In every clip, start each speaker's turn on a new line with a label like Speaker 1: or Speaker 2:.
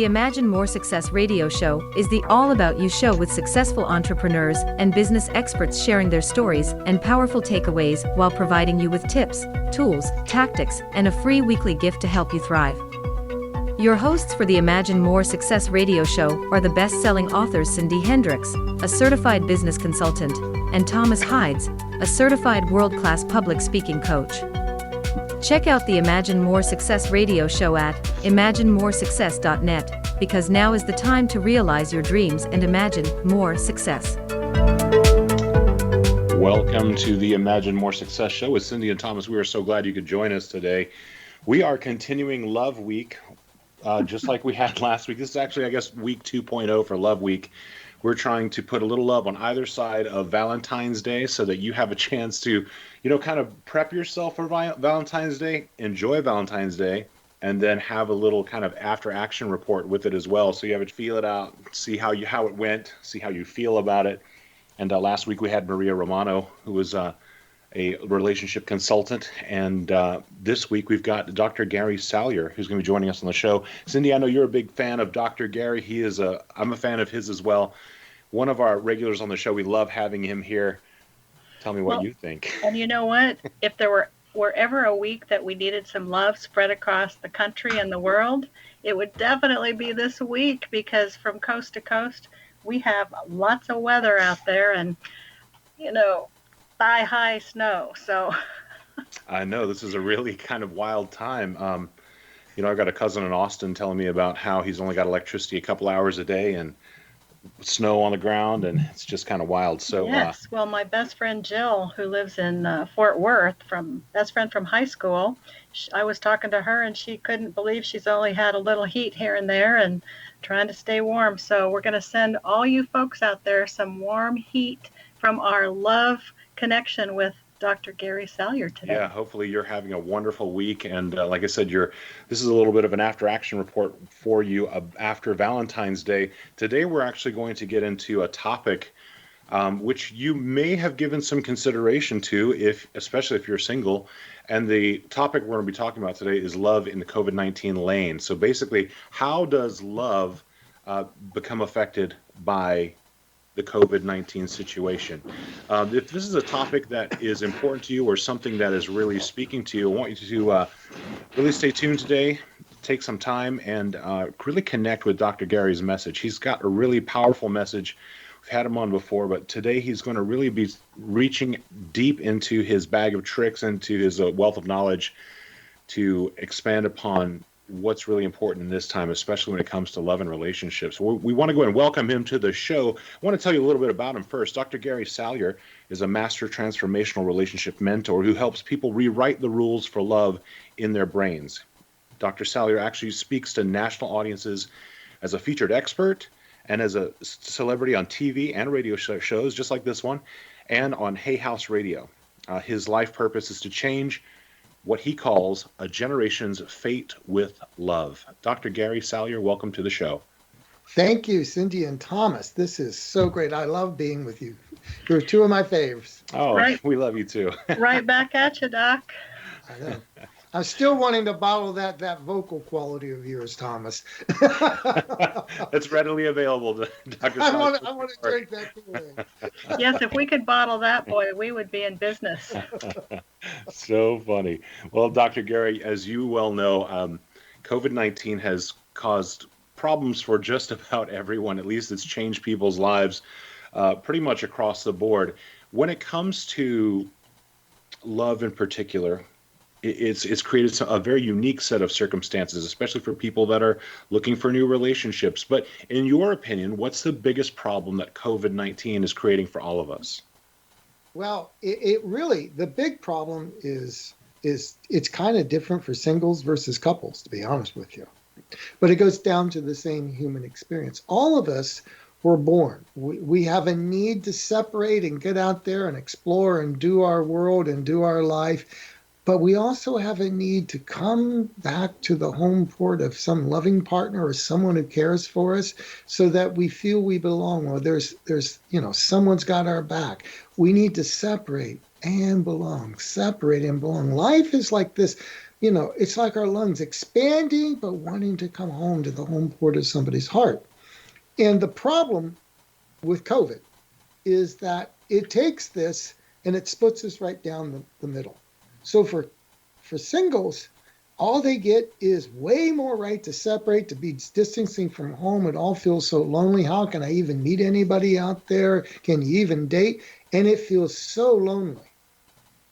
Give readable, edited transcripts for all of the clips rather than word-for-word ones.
Speaker 1: The Imagine More Success radio show is the all about you show with successful entrepreneurs and business experts sharing their stories and powerful takeaways while providing you with tips, tools, tactics, and a free weekly gift to help you thrive. Your hosts for the Imagine More Success radio show are the best-selling authors Cindy Hendricks, a certified business consultant, and Thomas Hides, a certified world-class public speaking coach. Check out the Imagine More Success radio show at imaginemoresuccess.net, because now is the time to realize your dreams and imagine more success.
Speaker 2: Welcome to the Imagine More Success show with Cindy and Thomas. We are so glad you could join us today. We are continuing Love Week, just like we had last week. This is actually, I guess, week 2.0 for Love Week. We're trying to put a little love on either side of Valentine's Day so that you have a chance to, kind of prep yourself for Valentine's Day, enjoy Valentine's Day, and then have a little kind of after-action report with it as well. So you have to feel it out, see how it went, see how you feel about it. And last week we had Maria Romano, who was a relationship consultant. And this week we've got Dr. Gary Salyer, who's going to be joining us on the show. Cindy, I know you're a big fan of Dr. Gary. I'm a fan of his as well. One of our regulars on the show. We love having him here. Tell me what you think.
Speaker 3: And you know what? If there were ever a week that we needed some love spread across the country and the world, it would definitely be this week, because from coast to coast, we have lots of weather out there and, thigh-high snow. So
Speaker 2: I know this is a really kind of wild time. I've got a cousin in Austin telling me about how he's only got electricity a couple hours a day and snow on the ground, and it's just kind of wild. So
Speaker 3: yes, well, my best friend Jill, who lives in Fort Worth, best friend from high school, I was talking to her and she couldn't believe she's only had a little heat here and there and trying to stay warm. So we're going to send all you folks out there some warm heat from our love connection with Dr. Gary Salyer today.
Speaker 2: Yeah, hopefully you're having a wonderful week. And like I said, this is a little bit of an after-action report for you after Valentine's Day. Today we're actually going to get into a topic which you may have given some consideration to, especially if you're single. And the topic we're going to be talking about today is love in the COVID-19 lane. So basically, how does love become affected by the COVID-19 situation? If this is a topic that is important to you or something that is really speaking to you, I want you to really stay tuned today, take some time, and really connect with Dr. Gary's message. He's got a really powerful message. We've had him on before, but today he's going to really be reaching deep into his bag of tricks, into his wealth of knowledge to expand upon what's really important in this time, especially when it comes to love and relationships. We want to go and welcome him to the show. I want to tell you a little bit about him first. Dr. Gary Salyer is a master transformational relationship mentor who helps people rewrite the rules for love in their brains. Dr. Salyer actually speaks to national audiences as a featured expert and as a celebrity on TV and radio shows just like this one, and on Hay House Radio. His life purpose is to change what he calls a generation's fate with love. Dr. Gary Salyer, welcome to the show.
Speaker 4: Thank you, Cindy and Thomas. This is so great. I love being with you. You're two of my faves.
Speaker 2: Oh, right. We love you too.
Speaker 3: Right back at you, Doc.
Speaker 4: I know. I'm still wanting to bottle that vocal quality of yours, Thomas.
Speaker 2: It's readily available, Dr.
Speaker 4: I want to drink that today.
Speaker 3: Yes, if we could bottle that, boy, we would be in business.
Speaker 2: So funny. Well, Dr. Gary, as you well know, COVID-19 has caused problems for just about everyone. At least it's changed people's lives pretty much across the board. When it comes to love in particular, it's created a very unique set of circumstances, especially for people that are looking for new relationships. But in your opinion, what's the biggest problem that COVID-19 is creating for all of us?
Speaker 4: Well, it really, the big problem is it's kind of different for singles versus couples, to be honest with you. But it goes down to the same human experience. All of us were born. We have a need to separate and get out there and explore and do our world and do our life. But we also have a need to come back to the home port of some loving partner or someone who cares for us so that we feel we belong. Or there's someone's got our back. We need to separate and belong, separate and belong. Life is like this, it's like our lungs expanding, but wanting to come home to the home port of somebody's heart. And the problem with COVID is that it takes this and it splits us right down the middle. So for singles, all they get is way more right to separate, to be distancing from home. It all feels so lonely. How can I even meet anybody out there? Can you even date? And it feels so lonely.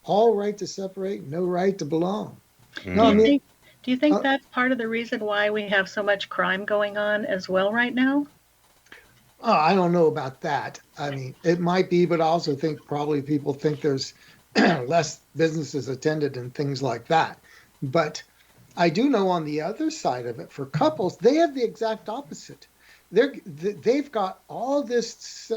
Speaker 4: All right to separate, no right to belong. No,
Speaker 3: Do
Speaker 4: I
Speaker 3: you
Speaker 2: Mm.
Speaker 4: mean,
Speaker 3: think do you think
Speaker 4: uh,
Speaker 3: that's part of the reason why we have so much crime going on as well right now?
Speaker 4: oh, I don't know about that. I mean, it might be, but I also think probably people think there's less businesses attended and things like that. But I do know on the other side of it, for couples, they have the exact opposite. They've got all this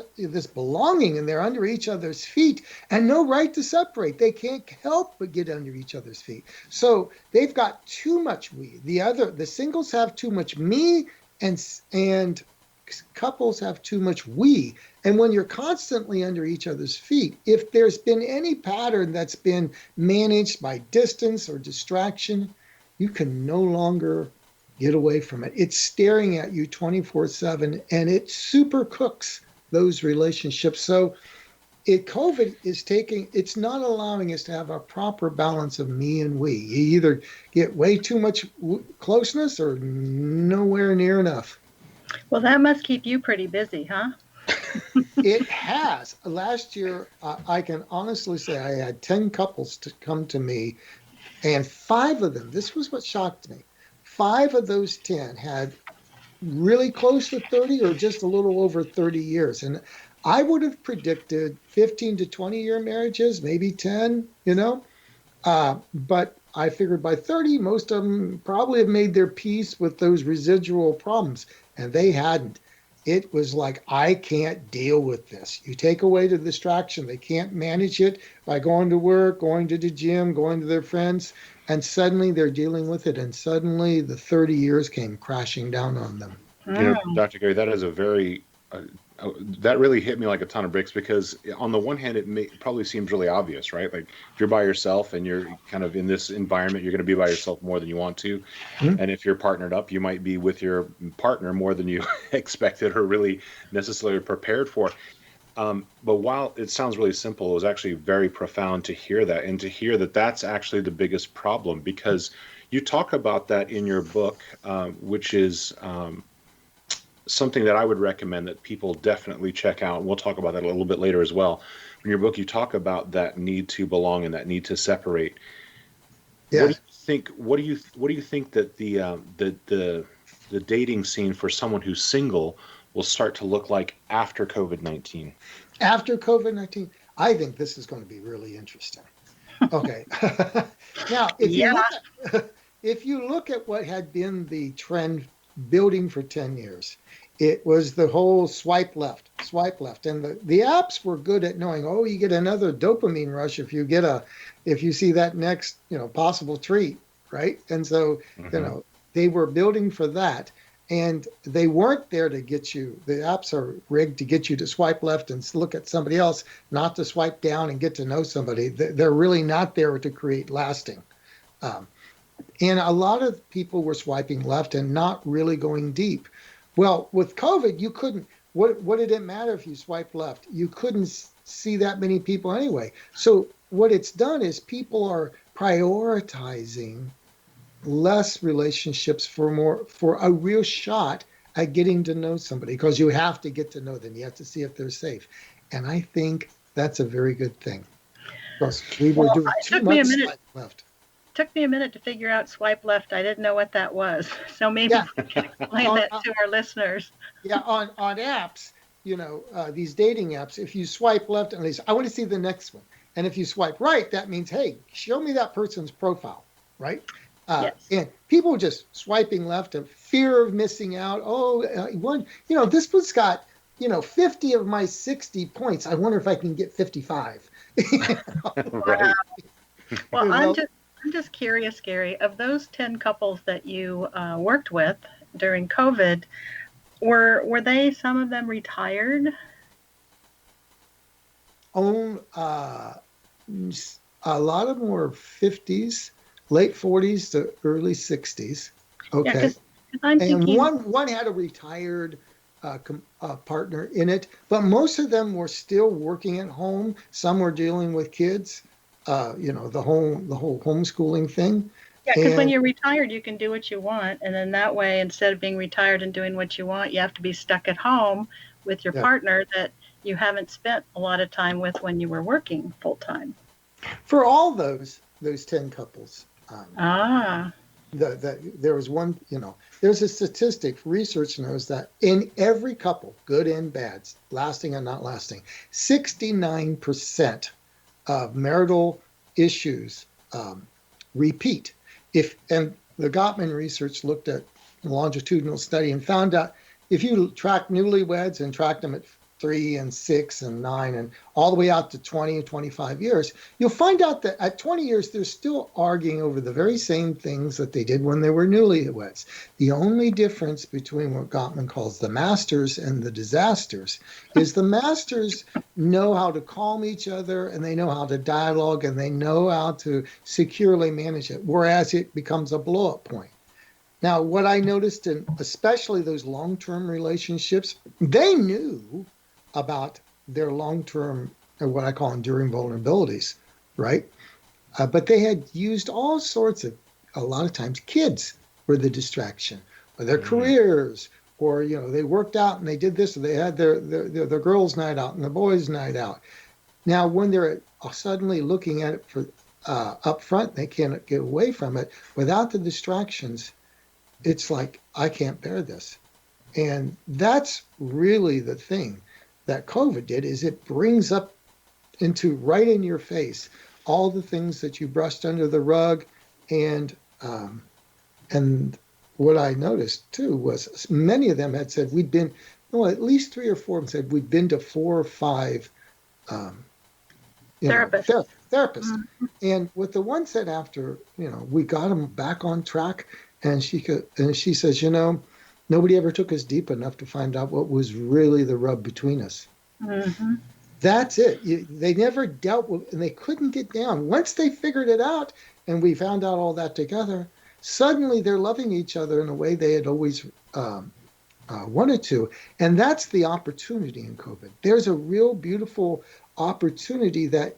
Speaker 4: belonging, and they're under each other's feet, and no right to separate. They can't help but get under each other's feet. So they've got too much we. The singles have too much me, and couples have too much we. And when you're constantly under each other's feet, if there's been any pattern that's been managed by distance or distraction, you can no longer get away from it. It's staring at you 24/7, and it super cooks those relationships. So COVID is it's not allowing us to have a proper balance of me and we. You either get way too much closeness or nowhere near enough.
Speaker 3: Well, that must keep you pretty busy, huh?
Speaker 4: It has. Last year, I can honestly say I had 10 couples to come to me, and five of them, this was what shocked me. Five of those 10 had really close to 30 or just a little over 30 years. And I would have predicted 15 to 20-year marriages, maybe 10, but I figured by 30, most of them probably have made their peace with those residual problems, and they hadn't. It was like, I can't deal with this. You take away the distraction. They can't manage it by going to work, going to the gym, going to their friends, and suddenly they're dealing with it. And suddenly the 30 years came crashing down on them.
Speaker 3: Mm.
Speaker 2: Dr. Gary, that is a very that really hit me like a ton of bricks because on the one hand, probably seems really obvious, right? Like if you're by yourself and you're kind of in this environment, you're going to be by yourself more than you want to.
Speaker 4: Hmm?
Speaker 2: And if you're partnered up, you might be with your partner more than you expected or really necessarily prepared for. But while it sounds really simple, it was actually very profound to hear that and to hear that that's actually the biggest problem because you talk about that in your book, which is something that I would recommend that people definitely check out. We'll talk about that a little bit later as well. In your book, you talk about that need to belong and that need to separate. What do
Speaker 4: Yes.
Speaker 2: you think? What do you think that the dating scene for someone who's single will start to look like after COVID-19?
Speaker 4: After COVID-19, I think this is going to be really interesting. Okay. Now,
Speaker 3: Yeah.
Speaker 4: if you look at what had been the trend building for 10 years, it was the whole swipe left. And the apps were good at knowing, oh, you get another dopamine rush if you see that next, possible treat, right? And so,
Speaker 2: Hmm.
Speaker 4: they were building for that. And they weren't there to get you. The apps are rigged to get you to swipe left and look at somebody else, not to swipe down and get to know somebody. They're really not there to create lasting. Um, and a lot of people were swiping left and not really going deep. Well, with COVID, you couldn't. What did it matter if you swiped left? You couldn't see that many people anyway. So what it's done is people are prioritizing less relationships for a real shot at getting to know somebody because you have to get to know them. You have to see if they're safe. And I think that's a very good thing because we were
Speaker 3: Well,
Speaker 4: doing
Speaker 3: it
Speaker 4: too
Speaker 3: took me a
Speaker 4: much
Speaker 3: minute.
Speaker 4: swipe left.
Speaker 3: Took me a minute to figure out swipe left. I didn't know what that was. So maybe
Speaker 4: Yeah.
Speaker 3: you can explain
Speaker 4: On,
Speaker 3: that to our listeners.
Speaker 4: yeah, on apps, these dating apps, if you swipe left and they say, I want to see the next one. And if you swipe right, that means, hey, show me that person's profile, right?
Speaker 3: Yes.
Speaker 4: And people just swiping left of fear of missing out. Oh, this one's got, 50 of my 60 points. I wonder if I can get 55.
Speaker 2: Right.
Speaker 3: Well,
Speaker 4: You
Speaker 3: I'm
Speaker 4: know?
Speaker 3: just curious, Gary. Of those 10 couples that you worked with during COVID, were they some of them retired?
Speaker 4: A lot of them were 50s. late 40s to early 60s.
Speaker 3: Yeah,
Speaker 4: Okay.
Speaker 3: because I'm
Speaker 4: And
Speaker 3: thinking,
Speaker 4: one had a retired partner in it, but most of them were still working at home. Some were dealing with kids, the whole homeschooling thing.
Speaker 3: yeah, because when
Speaker 4: And
Speaker 3: you're retired, you can do what you want. And then that way, instead of being retired and doing what you want, you have to be stuck at home with your
Speaker 4: yeah,
Speaker 3: partner that you haven't spent a lot of time with when you were working full time.
Speaker 4: for all those 10 couples,
Speaker 3: Ah,
Speaker 4: there was one, there's a statistic, research knows that in every couple, good and bad, lasting and not lasting, 69% of marital issues repeat. And the Gottman research looked at a longitudinal study and found out if you track newlyweds and track them at 3 and 6 and 9 and all the way out to 20 and 25 years, you'll find out that at 20 years, they're still arguing over the very same things that they did when they were newlyweds. The only difference between what Gottman calls the masters and the disasters is the masters know how to calm each other and they know how to dialogue and they know how to securely manage it, whereas it becomes a blow-up point. Now, what I noticed in especially those long-term relationships, they knew about their long-term, or what I call enduring vulnerabilities, right? But they had used all sorts of, a lot of times, kids were the distraction, or their careers, or they worked out and they did this, or they had their girls' night out and the boys' night out. Now, when they're suddenly looking at it for up front, they can't get away from it without the distractions. It's like, I can't bear this. And that's really the thing that COVID did, is it brings up into right in your face all the things that you brushed under the rug. And what I noticed too was many of them had said at least 3 or 4 of them said we'd been to 4 or 5 therapists. Mm-hmm. And what the one said after, we got them back on track, and she says, nobody ever took us deep enough to find out what was really the rub between us.
Speaker 3: mm-hmm.
Speaker 4: That's it. They never dealt with, and they couldn't get down. Once they figured it out, and we found out all that together, suddenly they're loving each other in a way they had always wanted to. And that's the opportunity in COVID. There's a real beautiful opportunity that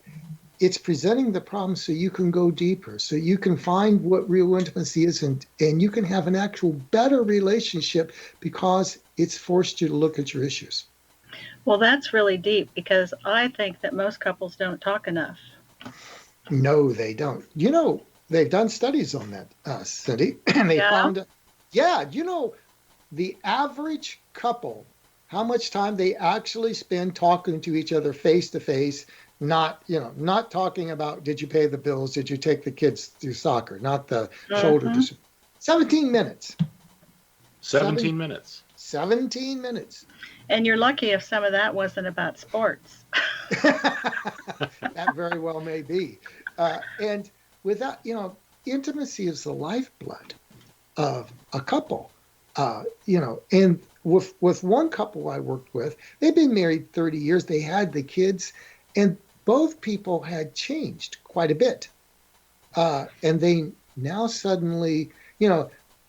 Speaker 4: it's presenting the problem so you can go deeper, so you can find what real intimacy is, and you can have an actual better relationship because it's forced you to look at your issues.
Speaker 3: Well, that's really deep, because I think that most couples don't talk enough.
Speaker 4: No, they don't. They've done studies on that, Cindy, and they found, the average couple, how much time they actually spend talking to each other face to face, not talking about, did you pay the bills? Did you take the kids through soccer? Not the shoulder to 17 minutes.
Speaker 2: 17 minutes.
Speaker 4: 17 minutes.
Speaker 3: And you're lucky if some of that wasn't about sports.
Speaker 4: That very well may be. And without, intimacy is the lifeblood of a couple. And with one couple I worked with, they'd been married 30 years. They had the kids, and both people had changed quite a bit. And they now suddenly,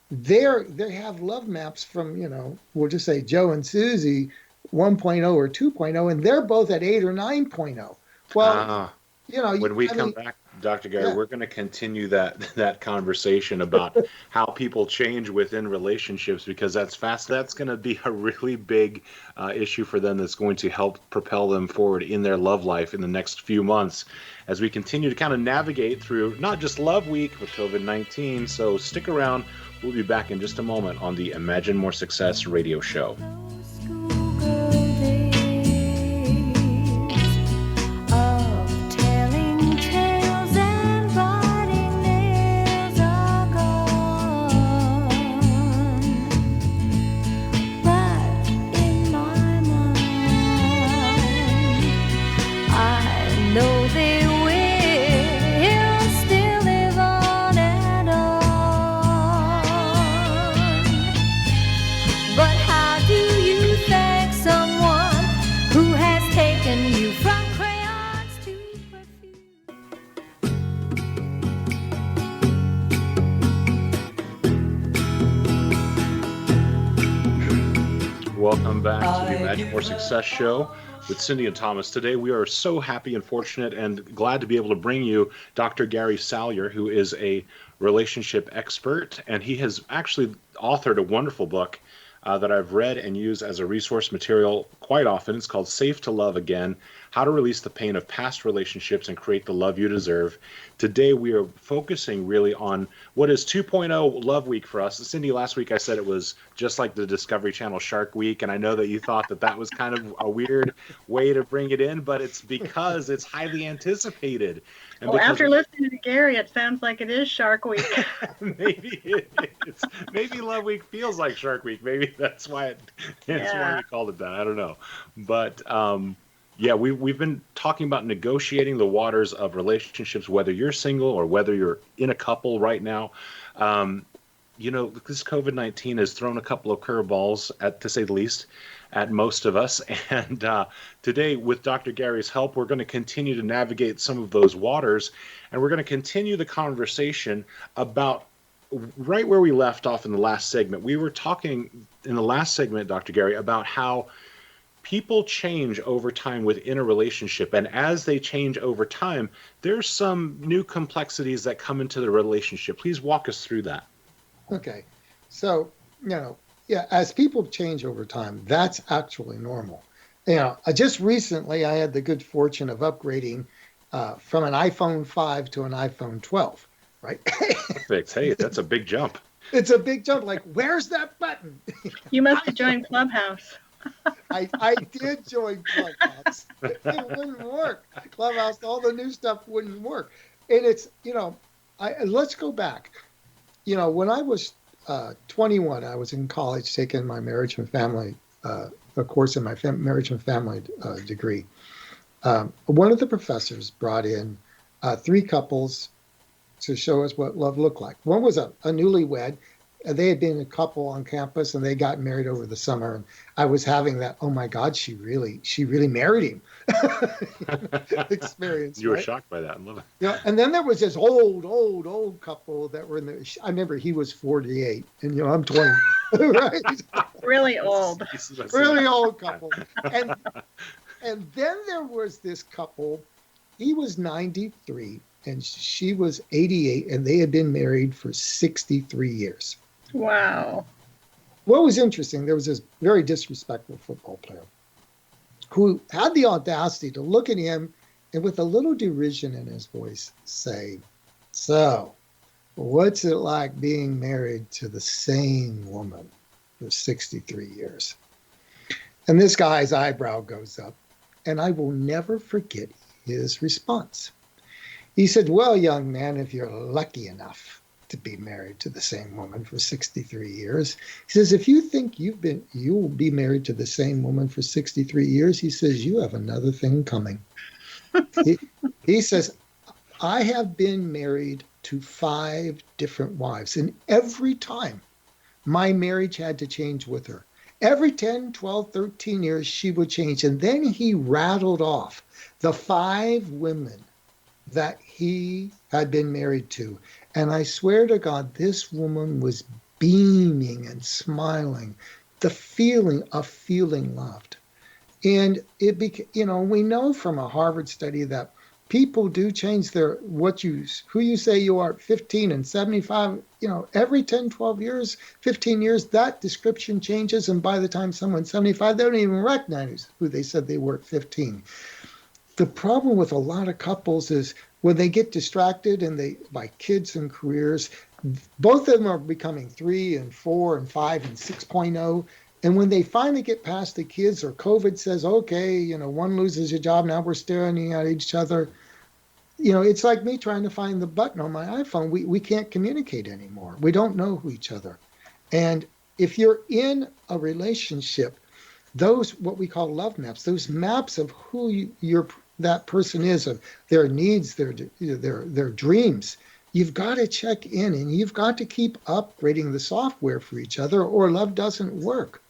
Speaker 4: they have love maps from, we'll just say Joe and Susie 1.0 or 2.0, and they're both at 8 or 9.0. Well,
Speaker 2: when we come back, Dr. Guy, we're going to continue that conversation about how people change within relationships, because that's fast. That's going to be a really big issue for them. That's going to help propel them forward in their love life in the next few months as we continue to kind of navigate through not just Love Week, but COVID-19. So stick around. We'll be back in just a moment on the Imagine More Success radio show.
Speaker 5: But how do you
Speaker 2: welcome back to the Imagine More Success Show with Cindy and Thomas. Today we are so happy and fortunate and glad to be able to bring you Dr. Gary Salyer, who is a relationship expert, and he has actually authored a wonderful book that I've read and use as a resource material quite often. It's called Safe to Love Again: How to Release the Pain of Past Relationships and Create the Love You Deserve. Today we are focusing really on what is 2.0 Love Week for us. Cindy, last week I said it was just like the Discovery Channel Shark Week, and I know that you thought that that was kind of a weird way to bring it in, but it's because it's highly anticipated. And
Speaker 3: well, after listening to Gary, it sounds like it is Shark Week.
Speaker 2: Maybe it is. Maybe Love Week feels like Shark Week. Maybe that's why why we called it that. I don't know. But yeah, we've been talking about negotiating the waters of relationships, whether you're single or whether you're in a couple right now. You know, this COVID-19 has thrown a couple of curveballs, to say the least, at most of us. And today, with Dr. Gary's help, we're going to continue to navigate some of those waters, and we're going to continue the conversation about right where we left off in the last segment. We were talking in the last segment, Dr. Gary, about how people change over time within a relationship, and as they change over time, there's some new complexities that come into the relationship. Please walk us through that.
Speaker 4: Okay, so as people change over time, that's actually normal. Just recently I had the good fortune of upgrading from an iPhone 5 to an iPhone 12, right?
Speaker 2: Perfect. Hey, that's a big jump.
Speaker 4: It's a big jump. Like, where's that button?
Speaker 3: You must have joined Clubhouse.
Speaker 4: I did join Clubhouse. It wouldn't work. Clubhouse, all the new stuff wouldn't work. And it's, let's go back. When I was 21, I was in college taking my marriage and family, a course in my marriage and family degree. One of the professors brought in 3 couples to show us what love looked like. One was a newlywed. They had been a couple on campus and they got married over the summer. And I was having that, oh my God, she really married him experience.
Speaker 2: You were
Speaker 4: right?
Speaker 2: shocked by that. I love it.
Speaker 4: Yeah, and then there was this old couple that were in there. I remember he was 48 and I'm 20, right?
Speaker 3: Really old.
Speaker 4: Really old couple. And then there was this couple. He was 93 and she was 88, and they had been married for 63 years.
Speaker 3: Wow.
Speaker 4: What was interesting, there was this very disrespectful football player who had the audacity to look at him and with a little derision in his voice say, "So, what's it like being married to the same woman for 63 years?" And this guy's eyebrow goes up, and I will never forget his response. He said, "Well, young man, if you're lucky enough to be married to the same woman for 63 years. He says, if you think you will be married to the same woman for 63 years, he says, you have another thing coming." He says, "I have been married to 5 different wives, and every time my marriage had to change with her. Every 10, 12, 13 years, she would change." And then he rattled off the 5 women that he had been married to. And I swear to God, this woman was beaming and smiling, the feeling of feeling loved. And it became, we know from a Harvard study that people do change who you say you are at 15 and 75, every 10, 12 years, 15 years, that description changes. And by the time someone's 75, they don't even recognize who they said they were at 15. The problem with a lot of couples is when they get distracted by kids and careers, both of them are becoming 3 and 4 and 5 and 6.0. And when they finally get past the kids, or COVID says, okay, one loses a job, now we're staring at each other. It's like me trying to find the button on my iPhone. We can't communicate anymore. We don't know who each other. And if you're in a relationship, those, what we call love maps, those maps of who that person is, of their needs, their dreams, you've got to check in, and you've got to keep upgrading the software for each other, or love doesn't work.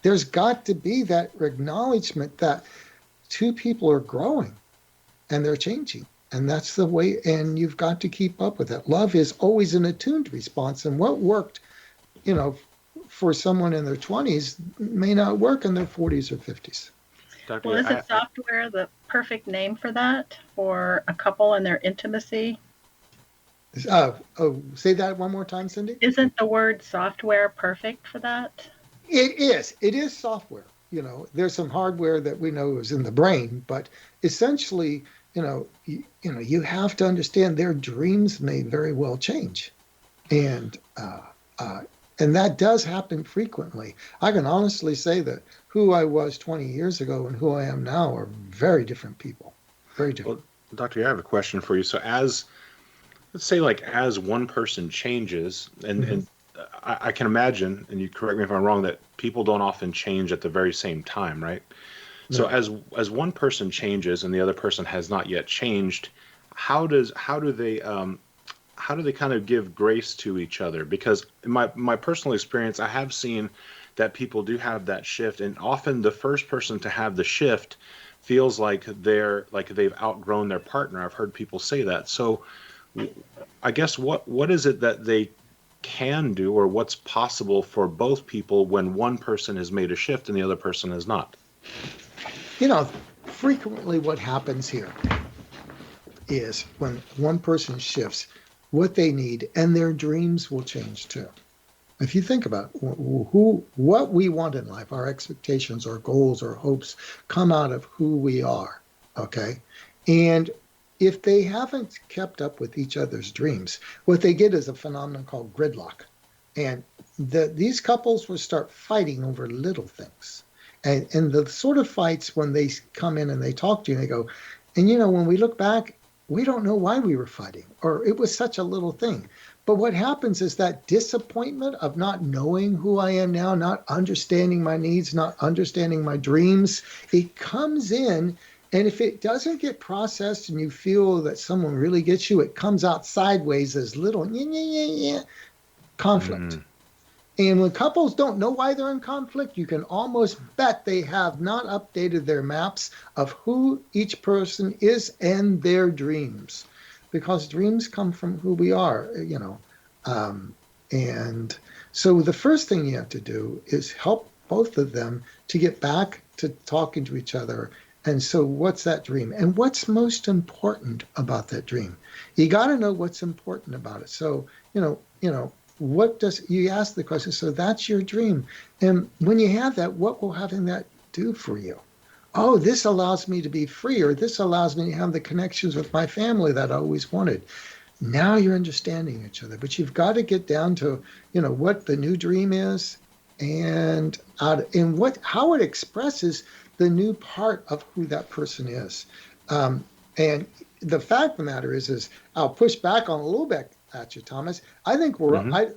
Speaker 4: There's got to be that acknowledgement that 2 people are growing and they're changing. And that's the way, and you've got to keep up with that. Love is always an attuned response. And what worked, for someone in their 20s may not work in their 40s or 50s.
Speaker 2: Dr.
Speaker 3: Well,
Speaker 2: Gay,
Speaker 3: isn't software the perfect name for that, for a couple and their intimacy?
Speaker 4: Say that one more time, Cindy.
Speaker 3: Isn't the word software perfect for that?
Speaker 4: It is. It is software. There's some hardware that we know is in the brain, but essentially, you have to understand their dreams may very well change, and uh, and that does happen frequently. I can honestly say that who I was 20 years ago and who I am now are very different people. Very different.
Speaker 2: well, Dr. Gay, I have a question for you. So let's say like as one person changes, and I can imagine, and you correct me if I'm wrong, that people don't often change at the very same time, right? So
Speaker 4: No.
Speaker 2: as one person changes and the other person has not yet changed, how do they kind of give grace to each other? Because in my personal experience, I have seen that people do have that shift, and often the first person to have the shift feels like they've outgrown their partner. I've heard people say that. So I guess what is it that they can do, or what's possible for both people when one person has made a shift and the other person has not?
Speaker 4: You know, Frequently what happens here is when one person shifts, what they need and their dreams will change too. If you think about what we want in life, our expectations, our goals, our hopes come out of who we are, okay? And if they haven't kept up with each other's dreams, what they get is a phenomenon called gridlock. And these couples will start fighting over little things. And the sort of fights when they come in and they talk to you and they go, and when we look back, we don't know why we were fighting, or it was such a little thing. But what happens is that disappointment of not knowing who I am now, not understanding my needs, not understanding my dreams, it comes in. And if it doesn't get processed and you feel that someone really gets you, it comes out sideways as little conflict. And when couples don't know why they're in conflict, you can almost bet they have not updated their maps of who each person is and their dreams, because dreams come from who we are. And so the first thing you have to do is help both of them to get back to talking to each other. And so what's that dream? And what's most important about that dream? You got to know what's important about it. So, what does you ask the question? So that's your dream. And when you have that, what will having that do for you? Oh, this allows me to be free, or this allows me to have the connections with my family that I always wanted. Now you're understanding each other, but you've got to get down to, what the new dream is and how it expresses the new part of who that person is. And the fact of the matter is I'll push back on a little bit at you, Thomas. I think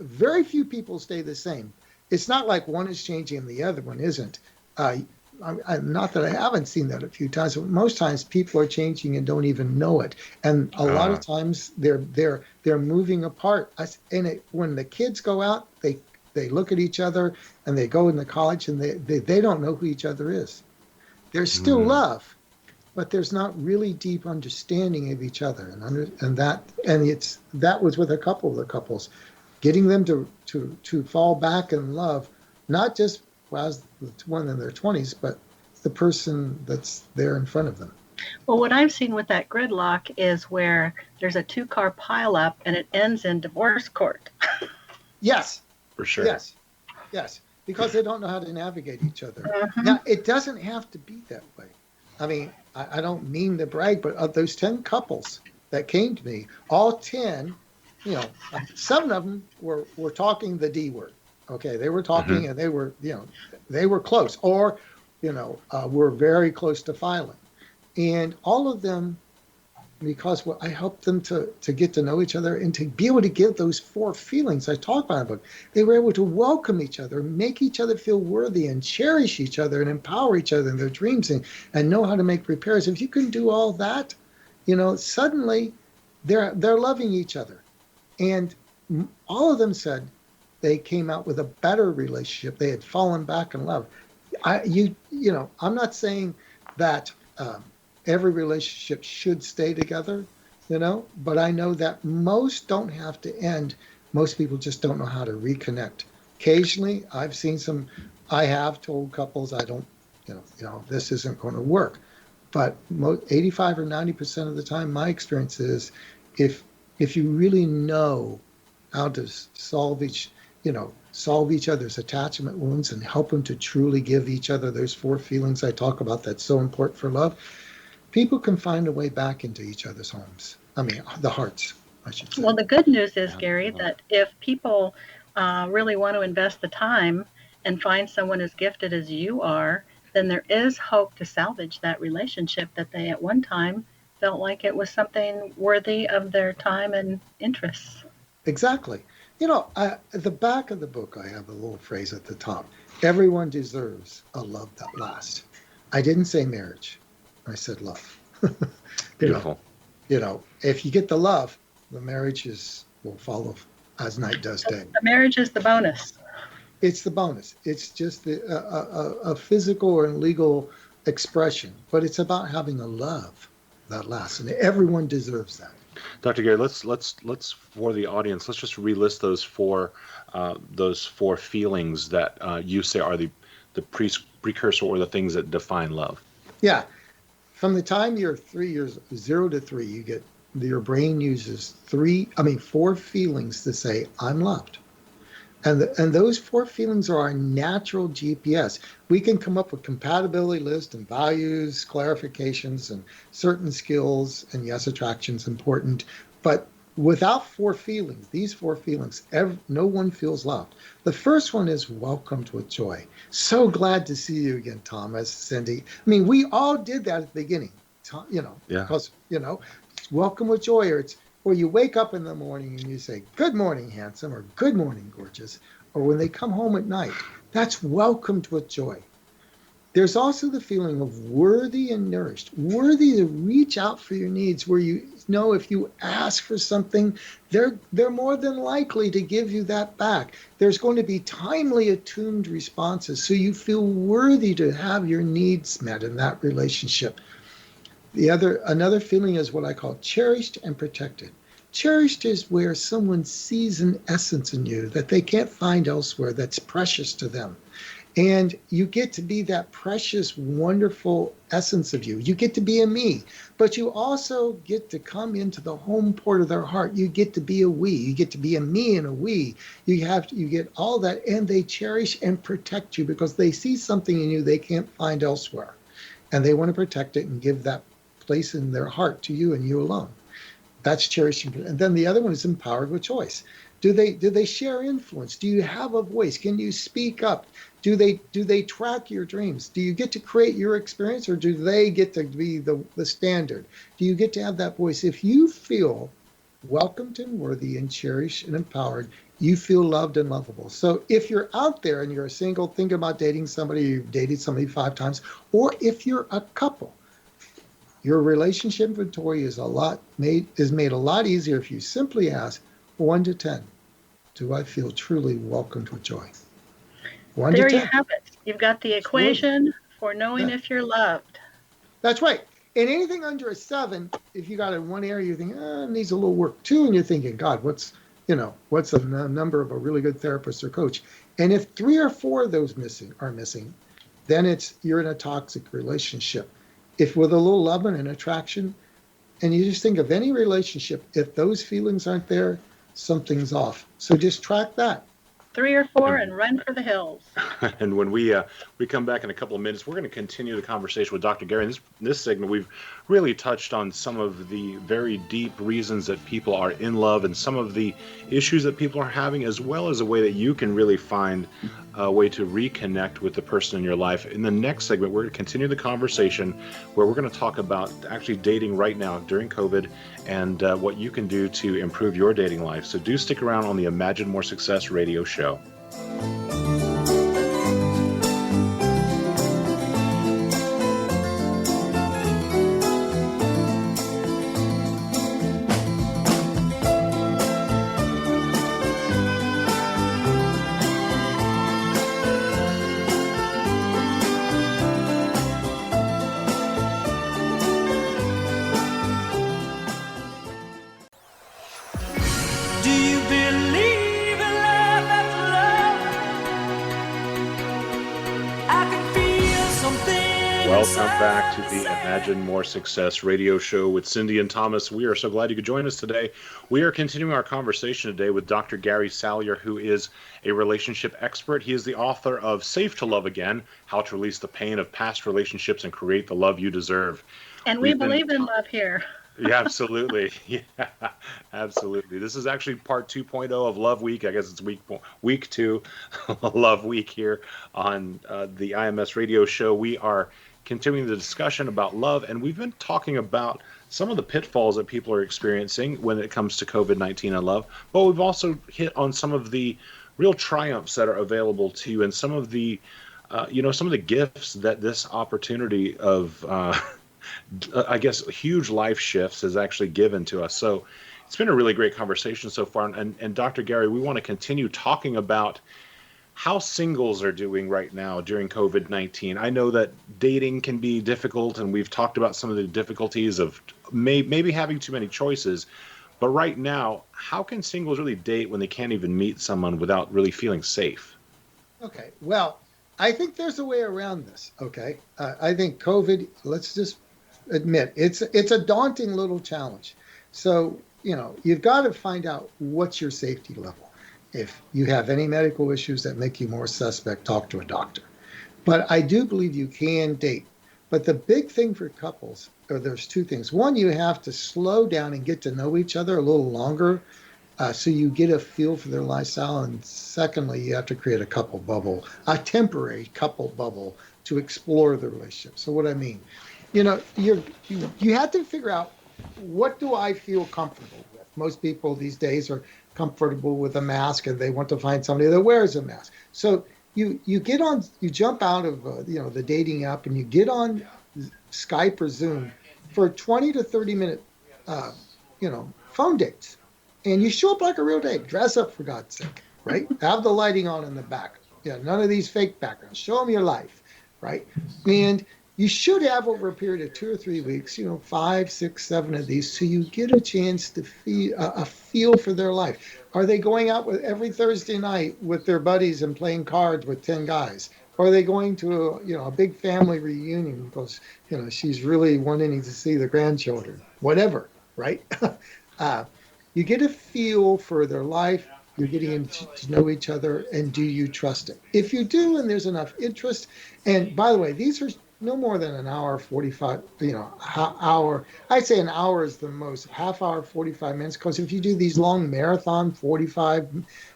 Speaker 4: very few people stay the same. It's not like one is changing and the other one isn't. Not that I haven't seen that a few times, but most times people are changing and don't even know it. And a lot of times they're moving apart. When the kids go out, they look at each other and they go into college and they don't know who each other is. There's still love, but there's not really deep understanding of each other, and that was with a couple of the couples, getting them to fall back in love, not just as the one in their 20s, but the person that's there in front of them.
Speaker 3: Well, what I've seen with that gridlock is where there's a 2-car pileup and it ends in divorce court.
Speaker 4: Yes,
Speaker 2: For sure.
Speaker 4: yes, because they don't know how to navigate each other.
Speaker 3: Mhm.
Speaker 4: Now, it doesn't have to be that way. I mean, I don't mean to brag, but of those 10 couples that came to me, all 10, 7 of them were talking the D word. Okay, they were talking and they were close, or, were very close to filing. And all of them, because I helped them to get to know each other and to be able to give those 4 feelings I talked about in the book, they were able to welcome each other, make each other feel worthy, and cherish each other and empower each other in their dreams and know how to make repairs. If you can do all that, suddenly they're loving each other. And all of them said they came out with a better relationship. They had fallen back in love. I'm not saying that every relationship should stay together, but I know that most don't have to end. Most people just don't know how to reconnect Occasionally, I have told couples I don't, this isn't going to work. But 85 or 90% of the time, my experience is if you really know how to solve each other's attachment wounds and help them to truly give each other those four feelings I talk about that's so important for love, people can find a way back into each other's homes. I mean, the hearts, I should say.
Speaker 3: Well, the good news is, Gary, that if people really want to invest the time and find someone as gifted as you are, then there is hope to salvage that relationship that they at one time felt like it was something worthy of their time and interests.
Speaker 4: Exactly. At the back of the book, I have a little phrase at the top. Everyone deserves a love that lasts. I didn't say marriage. I said love.
Speaker 2: Beautiful.
Speaker 4: If you get the love, the marriage will follow as night does day.
Speaker 3: The marriage is the bonus.
Speaker 4: It's the bonus. It's just a physical or legal expression, but it's about having a love that lasts, and everyone deserves that.
Speaker 2: Dr. Gary, let's for the audience, let's just relist those four feelings that you say are the precursor or the things that define love.
Speaker 4: Yeah, from the time you're 3 years, 0 to 3, your brain uses 4 feelings to say I'm loved. And those 4 feelings are our natural GPS. We can come up with compatibility lists and values, clarifications, and certain skills, and yes, attraction's important. But without 4 feelings, these 4 feelings, no one feels loved. The first one is welcomed with joy. So glad to see you again, Thomas, Cindy. I mean, we all did that at the beginning, because, it's welcome with joy, or you wake up in the morning and you say, good morning, handsome, or good morning, gorgeous. Or when they come home at night, that's welcomed with joy. There's also the feeling of worthy and nourished, worthy to reach out for your needs, where you know if you ask for something, they're more than likely to give you that back. There's going to be timely attuned responses, so you feel worthy to have your needs met in that relationship. Another feeling is what I call cherished and protected. Cherished is where someone sees an essence in you that they can't find elsewhere that's precious to them. And you get to be that precious, wonderful essence of you. You get to be a me, but you also get to come into the home port of their heart. You get to be a we. You get to be a me and a we. You get all that, and they cherish and protect you because they see something in you they can't find elsewhere. And they want to protect it and give that place in their heart to you and you alone. That's cherishing. And then the other one is empowered with choice. Do they share influence? Do you have a voice? Can you speak up? Do they track your dreams? Do you get to create your experience, or do they get to be the standard? Do you get to have that voice? If you feel welcomed and worthy and cherished and empowered, you feel loved and lovable. So if you're out there and you're a single, thinking about dating somebody, you've dated somebody 5 times, or if you're a couple, your relationship inventory is made a lot easier if you simply ask 1 to 10, do I feel truly welcomed with joy? 1
Speaker 3: there
Speaker 4: to 10.
Speaker 3: You have it. You've got the equation for knowing if you're loved.
Speaker 4: That's right. And anything under a 7, if you got in one area, you think, it needs a little work. 2, and you're thinking, God, what's a number of a really good therapist or coach? And if 3 or 4 of those are missing, then you're in a toxic relationship. If with a little love and attraction, and you just think of any relationship, if those feelings aren't there, something's off. So just track that.
Speaker 3: 3 or 4 and run for the hills.
Speaker 2: And when we come back in a couple of minutes, we're going to continue the conversation with Dr. Gary. In this segment, we've really touched on some of the very deep reasons that people are in love and some of the issues that people are having, as well as a way that you can really find a way to reconnect with the person in your life. In the next segment, we're going to continue the conversation where we're going to talk about actually dating right now during COVID and what you can do to improve your dating life. So do stick around on the Imagine More Success radio show.
Speaker 5: Do you believe in love after love?
Speaker 2: Welcome back to the Imagine More Success radio show with Cindy and Thomas. We are so glad you could join us today. We are continuing our conversation today with Dr. Gary Salyer, who is a relationship expert. He is the author of Safe to Love Again, How to Release the Pain of Past Relationships and Create the Love You Deserve.
Speaker 3: And we believe in love here.
Speaker 2: Yeah, absolutely. Yeah, absolutely. This is actually part 2.0 of Love Week. I guess it's week 2 Love Week here on the IMS radio show. We are continuing the discussion about love, and we've been talking about some of the pitfalls that people are experiencing when it comes to COVID-19 and love, but we've also hit on some of the real triumphs that are available to you and some of the some of the gifts that this opportunity of I guess huge life shifts has actually given to us. So it's been a really great conversation so far. And Dr. Gary, we want to continue talking about how singles are doing right now during COVID-19. I know that dating can be difficult, and we've talked about some of the difficulties of maybe having too many choices. But right now, how can singles really date when they can't even meet someone without really feeling safe?
Speaker 4: Okay, well, I think there's a way around this, okay? I think COVID, let's just admit, it's a daunting little challenge. So, you've got to find out what's your safety level. If you have any medical issues that make you more suspect, talk to a doctor. But I do believe you can date. But the big thing for couples, or there's two things. One, you have to slow down and get to know each other a little longer so you get a feel for their lifestyle. And secondly, you have to create a couple bubble, a temporary couple bubble to explore the relationship. So what I mean, you have to figure out, what do I feel comfortable with? Most people these days are comfortable with a mask, and they want to find somebody that wears a mask. So you jump out of the dating app, and you get on Skype or Zoom for 20 to 30 minute phone dates, and you show up like a real date. Dress up, for God's sake, right? Have the lighting on in the back. None of these fake backgrounds. Show them your life, right? And you should have, over a period of 2 or 3 weeks, 5, 6, 7 of these, so you get a chance to feel a feel for their life. Are they going out every Thursday night with their buddies and playing cards with 10 guys? Or are they going to a big family reunion because she's really wanting to see the grandchildren? Whatever, right? You get a feel for their life. You're getting to know each other, and do you trust it? If you do, and there's enough interest, and by the way, these are no more than an hour, 45, hour. I'd say an hour is the most, half hour, 45 minutes. Because if you do these long marathon, 45,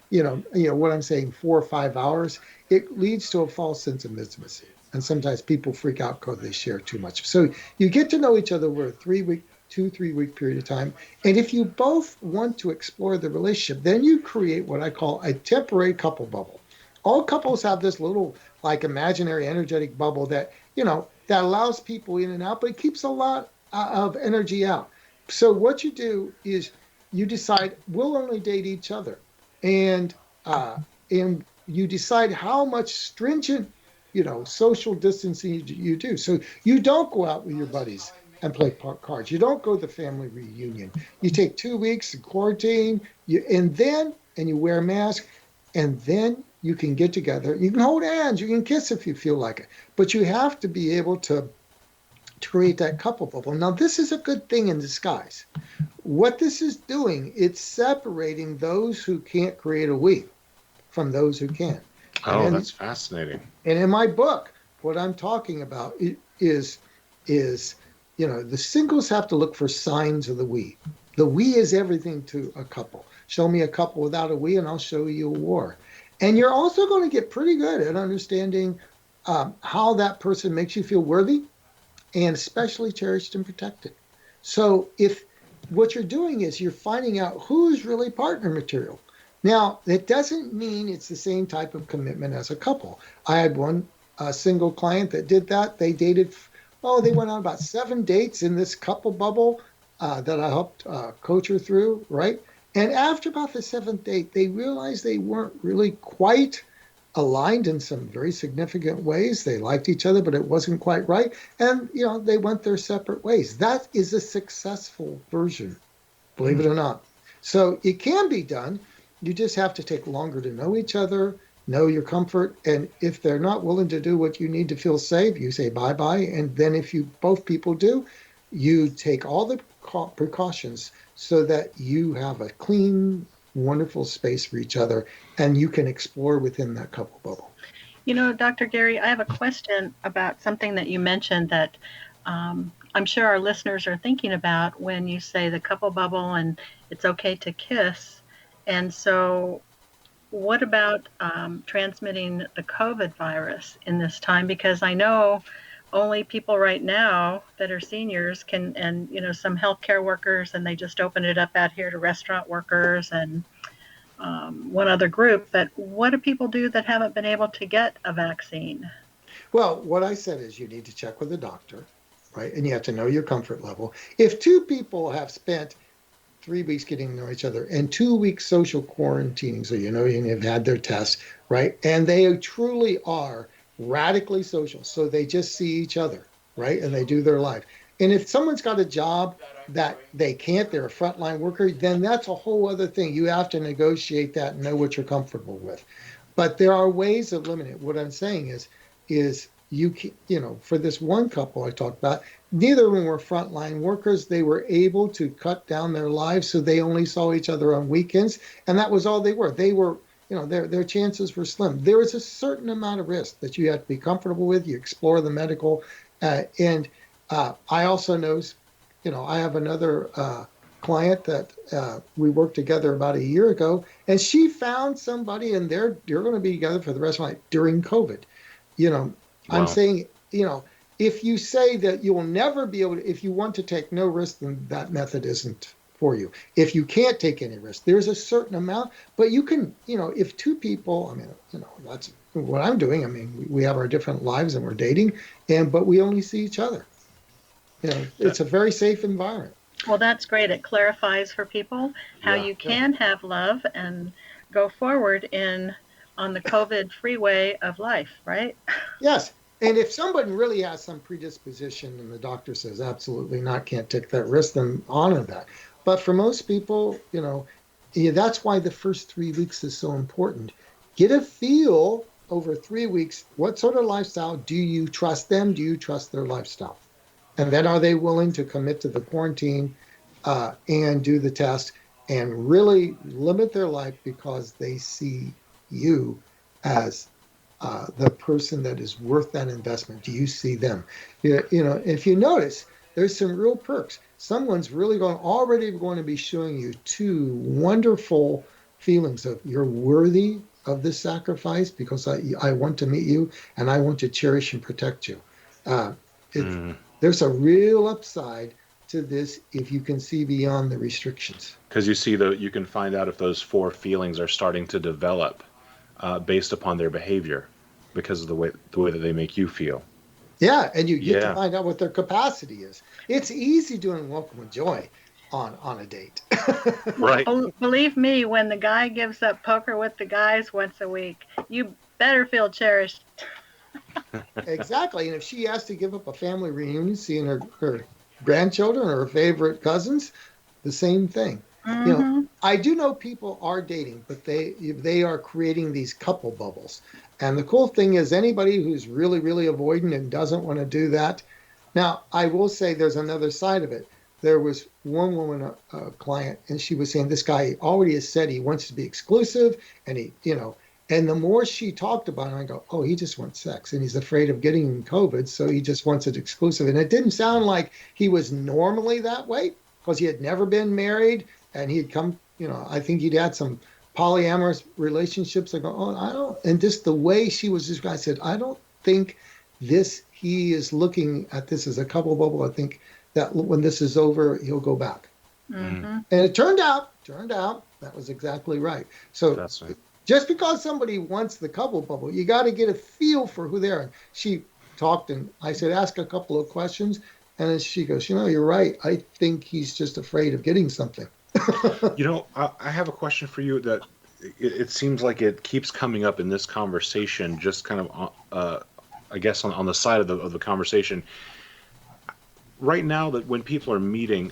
Speaker 4: what I'm saying, 4 or 5 hours, it leads to a false sense of intimacy. And sometimes people freak out because they share too much. So you get to know each other over a 2-3 week period of time. And if you both want to explore the relationship, then you create what I call a temporary couple bubble. All couples have this little, imaginary energetic bubble that allows people in and out, but it keeps a lot of energy out. So what you do is you decide, we'll only date each other, and you decide how much stringent, social distancing you do. So you don't go out with your buddies and play cards. You don't go to the family reunion. You take 2 weeks in quarantine, and you wear a mask, and then you can get together. You can hold hands. You can kiss if you feel like it. But you have to be able to create that couple bubble. Now, this is a good thing in disguise. What this is doing, it's separating those who can't create a we from those who can.
Speaker 2: Oh, that's fascinating.
Speaker 4: And in my book, what I'm talking about is the singles have to look for signs of the we. The we is everything to a couple. Show me a couple without a we, and I'll show you a war. And you're also going to get pretty good at understanding how that person makes you feel worthy and especially cherished and protected. So if what you're doing is you're finding out who's really partner material. Now, that doesn't mean it's the same type of commitment as a couple. I had one single client that did that. They dated, they went on about 7 dates in this couple bubble that I helped coach her through, right? And after about the 7th date, they realized they weren't really quite aligned in some very significant ways. They liked each other, but it wasn't quite right. And, they went their separate ways. That is a successful version, believe it or not. So it can be done. You just have to take longer to know each other. know your comfort. And if they're not willing to do what you need to feel safe, you say bye-bye. And then if you both people do, you take all the precautions so that you have a clean, wonderful space for each other and you can explore within that couple bubble.
Speaker 3: You know, Dr. Gary, I have a question about something that you mentioned that I'm sure our listeners are thinking about when you say the couple bubble and it's okay to kiss. And so, what about transmitting the COVID virus in this time? Because I know only people right now that are seniors can, and you know, some healthcare workers, and they just opened it up out here to restaurant workers and one other group. But what do people do that haven't been able to get a vaccine?
Speaker 4: Well, what I said is you need to check with a doctor, right? And you have to know your comfort level. If two people have spent 3 weeks getting to know each other and 2 weeks social quarantining, so you know you've had their tests, right? And they truly are radically social, so they just see each other, right? And they do their life. And if someone's got a job that they can't, they're a frontline worker, then that's a whole other thing. You have to negotiate that and know what you're comfortable with. But there are ways of limiting it. What I'm saying is you can, you know, for this one couple I talked about, neither of them were frontline workers. They were able to cut down their lives, so they only saw each other on weekends, and that was all they were. They were, you know, their chances were slim. There is a certain amount of risk that you have to be comfortable with. You explore the medical, and I also know, you know, I have another client that we worked together about a year ago, and she found somebody, and they're going to be together for the rest of my life during COVID. You know,
Speaker 2: Wow.
Speaker 4: I'm saying, you know, if you say that you will never be able to, if you want to take no risk, then that method isn't for you. If you can't take any risk, there's a certain amount, but you can, you know, if two people, I mean, you know, that's what I'm doing. I mean, we have our different lives and we're dating, but we only see each other. You know, it's a very safe environment.
Speaker 3: Well, that's great. It clarifies for people how
Speaker 2: Yeah.
Speaker 3: you can have love and go forward on the COVID freeway of life, right?
Speaker 4: Yes. And if somebody really has some predisposition and the doctor says absolutely not, can't take that risk, then honor that. But for most people, you know, that's why the first 3 weeks is so important. Get a feel over 3 weeks, what sort of lifestyle do you trust them? Do you trust their lifestyle? And then are they willing to commit to the quarantine and do the test and really limit their life because they see you as the person that is worth that investment? Do you see them? You know, if you notice, there's some real perks. Someone's really already going to be showing you two wonderful feelings of you're worthy of this sacrifice because I want to meet you and I want to cherish and protect you. There's a real upside to this if you can see beyond the restrictions.
Speaker 2: Because you can find out if those four feelings are starting to develop based upon their behavior because of the way that they make you feel.
Speaker 4: Yeah, and you get to find out what their capacity is. It's easy doing welcome with joy on a date.
Speaker 2: Right.
Speaker 3: Believe me, when the guy gives up poker with the guys once a week, you better feel cherished.
Speaker 4: Exactly. And if she has to give up a family reunion, seeing her grandchildren or her favorite cousins, the same thing.
Speaker 3: Mm-hmm.
Speaker 4: You know, I do know people are dating, but they are creating these couple bubbles. And the cool thing is anybody who's really, really avoidant and doesn't want to do that. Now, I will say there's another side of it. There was one woman, a client, and she was saying this guy already has said he wants to be exclusive, and he, you know, and the more she talked about it, I go, oh, he just wants sex, and he's afraid of getting COVID, so he just wants it exclusive. And it didn't sound like he was normally that way because he had never been married, and he had come, you know, I think he'd had some polyamorous relationships. I go, oh, I don't, and just the way she was described, I said, I don't think he is looking at this as a couple bubble. I think that when this is over, he'll go back.
Speaker 3: Mm-hmm.
Speaker 4: And it turned out that was exactly right. So
Speaker 2: That's right.
Speaker 4: Just because somebody wants the couple bubble, you got to get a feel for who they are. And she talked, and I said, ask a couple of questions. And then she goes, you know, you're right. I think he's just afraid of getting something.
Speaker 2: You know, I have a question for you that it seems like it keeps coming up in this conversation, just kind of, I guess, on the side of the conversation. Right now, that when people are meeting,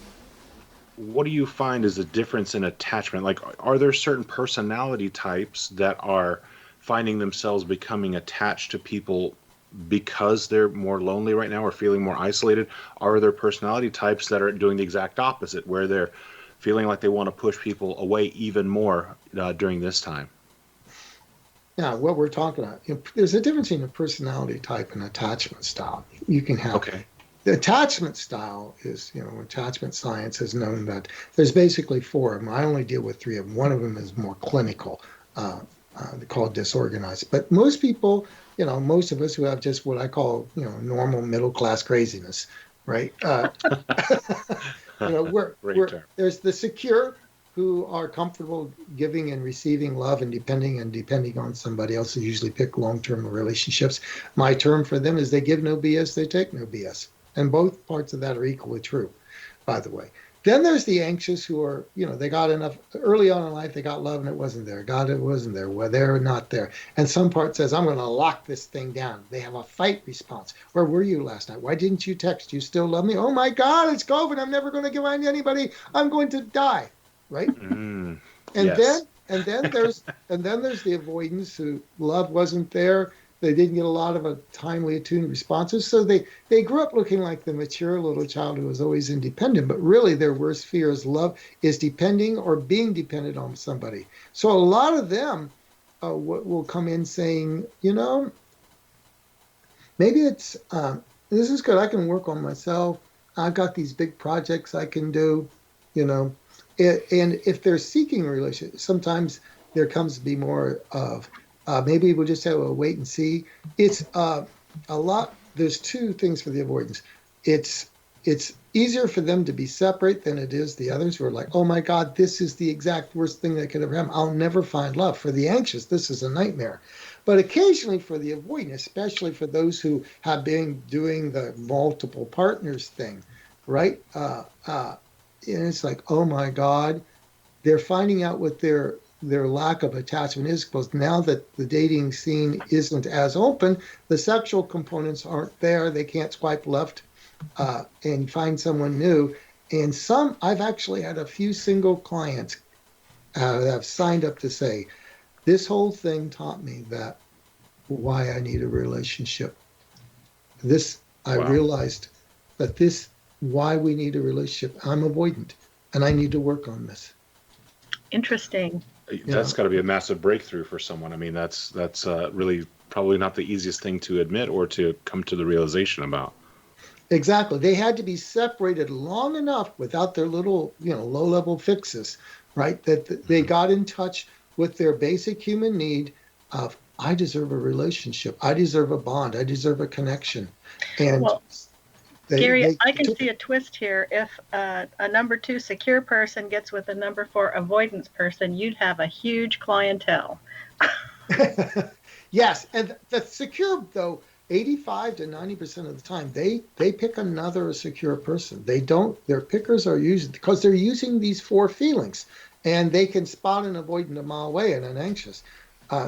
Speaker 2: what do you find is the difference in attachment? Like, are there certain personality types that are finding themselves becoming attached to people because they're more lonely right now or feeling more isolated? Are there personality types that are doing the exact opposite, where they're feeling like they want to push people away even more during this time?
Speaker 4: Now, what we're talking about, there's a difference in a personality type and attachment style. You can have
Speaker 2: Okay.
Speaker 4: the attachment style is, attachment science has known that there's basically four of them. I only deal with three of them. One of them is more clinical, called disorganized. But most people, most of us who have just what I call, normal middle class craziness, right?
Speaker 2: Great term.
Speaker 4: There's the secure, who are comfortable giving and receiving love and depending on somebody else, who usually pick long-term relationships. My term for them is they give no BS, they take no BS. And both parts of that are equally true, by the way. Then there's the anxious, who are, they got enough early on in life, they got love and it wasn't there. God, it wasn't there. Well, they're not there. And some part says, I'm going to lock this thing down. They have a fight response. Where were you last night? Why didn't you text? You still love me? Oh my God, it's COVID. I'm never going to give to anybody. I'm going to die. Right?
Speaker 2: And
Speaker 4: then there's the avoidance, who love wasn't there. They didn't get a lot of timely attuned responses. So they grew up looking like the mature little child who was always independent, but really their worst fear is love is depending or being dependent on somebody. So a lot of them will come in saying, maybe it's this is good. I can work on myself. I've got these big projects I can do, And if they're seeking a relationship, sometimes there comes to be more of maybe we'll just have a wait and see. It's a lot. There's two things for the avoidance. It's easier for them to be separate than it is the others who are like, oh my God, this is the exact worst thing that could ever happen. I'll never find love. For the anxious, this is a nightmare. But occasionally for the avoidant, especially for those who have been doing the multiple partners thing, right? And it's like, oh my God, they're finding out what their lack of attachment is, because now that the dating scene isn't as open, the sexual components aren't there. They can't swipe left and find someone new. And I've actually had a few single clients that have signed up to say, this whole thing taught me that why I need a relationship. I realized that why we need a relationship. I'm avoidant, and I need to work on this.
Speaker 3: Interesting.
Speaker 2: That's got to be a massive breakthrough for someone. I mean, that's really probably not the easiest thing to admit or to come to the realization about.
Speaker 4: Exactly. They had to be separated long enough without their little, low-level fixes, right? That they got in touch with their basic human need of, I deserve a relationship. I deserve a bond. I deserve a connection. And
Speaker 3: Gary, I can see a twist here. If a number 2 secure person gets with a number 4 avoidance person, you'd have a huge clientele.
Speaker 4: Yes, and the secure, though, 85 to 90% of the time, they pick another secure person. Their pickers are used because they're using these 4 feelings, and they can spot an avoidant a mile away and an anxious.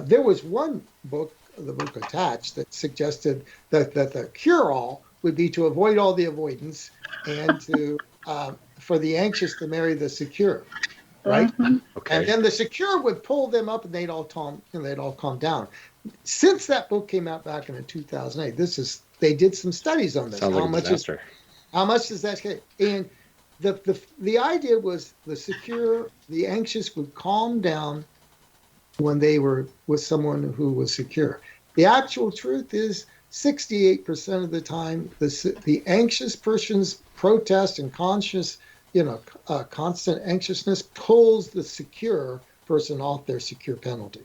Speaker 4: There was one book, the book Attached, that suggested that the cure-all would be to avoid all the avoidance and to for the anxious to marry the secure, right?
Speaker 3: Mm-hmm.
Speaker 2: Okay.
Speaker 4: And then the secure would pull them up, and they'd all calm down. Since that book came out back in 2008, they did some studies on this.
Speaker 2: Sounds like a disaster.
Speaker 4: How much does that get? And the idea was the anxious would calm down when they were with someone who was secure. The actual truth is 68% of the time, the anxious person's protest and constant anxiousness pulls the secure person off their secure pedestal.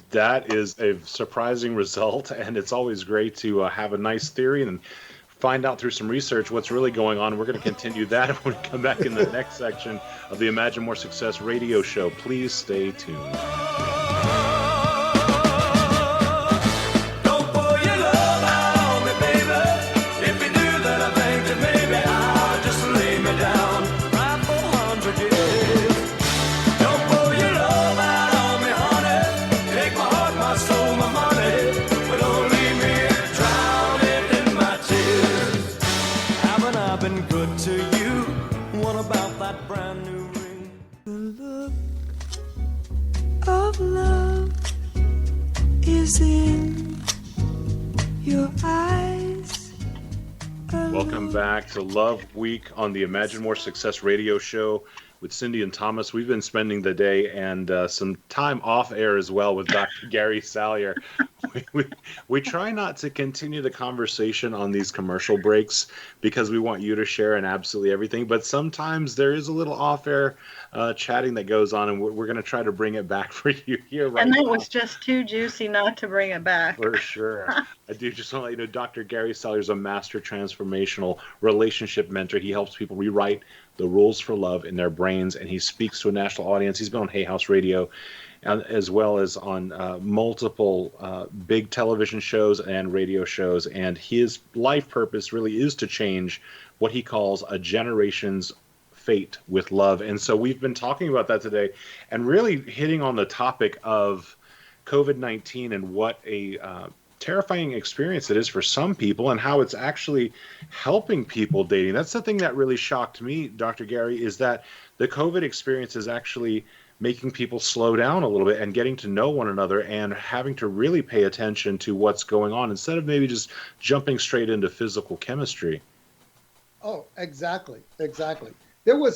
Speaker 2: That is a surprising result, and it's always great to have a nice theory and find out through some research what's really going on. We're going to continue that when we come back in the next section of the Imagine More Success radio show. Please stay tuned.
Speaker 5: Of love is in your eyes.
Speaker 2: Welcome back to Love Week on the Imagine More Success radio show with Cindy and Thomas. We've been spending the day and some time off air as well with Dr. Gary Salyer. We try not to continue the conversation on these commercial breaks because we want you to share in absolutely everything. But sometimes there is a little off air chatting that goes on, and we're going to try to bring it back for you here right now.
Speaker 3: And that was just too juicy not to bring it back.
Speaker 2: For sure. I do just want to let you know Dr. Gary Salyer is a master transformational relationship mentor. He helps people rewrite the rules for love in their brains, and he speaks to a national audience. He's been on Hay House Radio, as well as on multiple big television shows and radio shows. And his life purpose really is to change what he calls a generation's fate with love. And so we've been talking about that today and really hitting on the topic of COVID-19 and what a terrifying experience it is for some people and how it's actually helping people dating. That's the thing that really shocked me, Dr. Gary, is that the COVID experience is actually making people slow down a little bit and getting to know one another and having to really pay attention to what's going on instead of maybe just jumping straight into physical chemistry.
Speaker 4: Oh, exactly. There was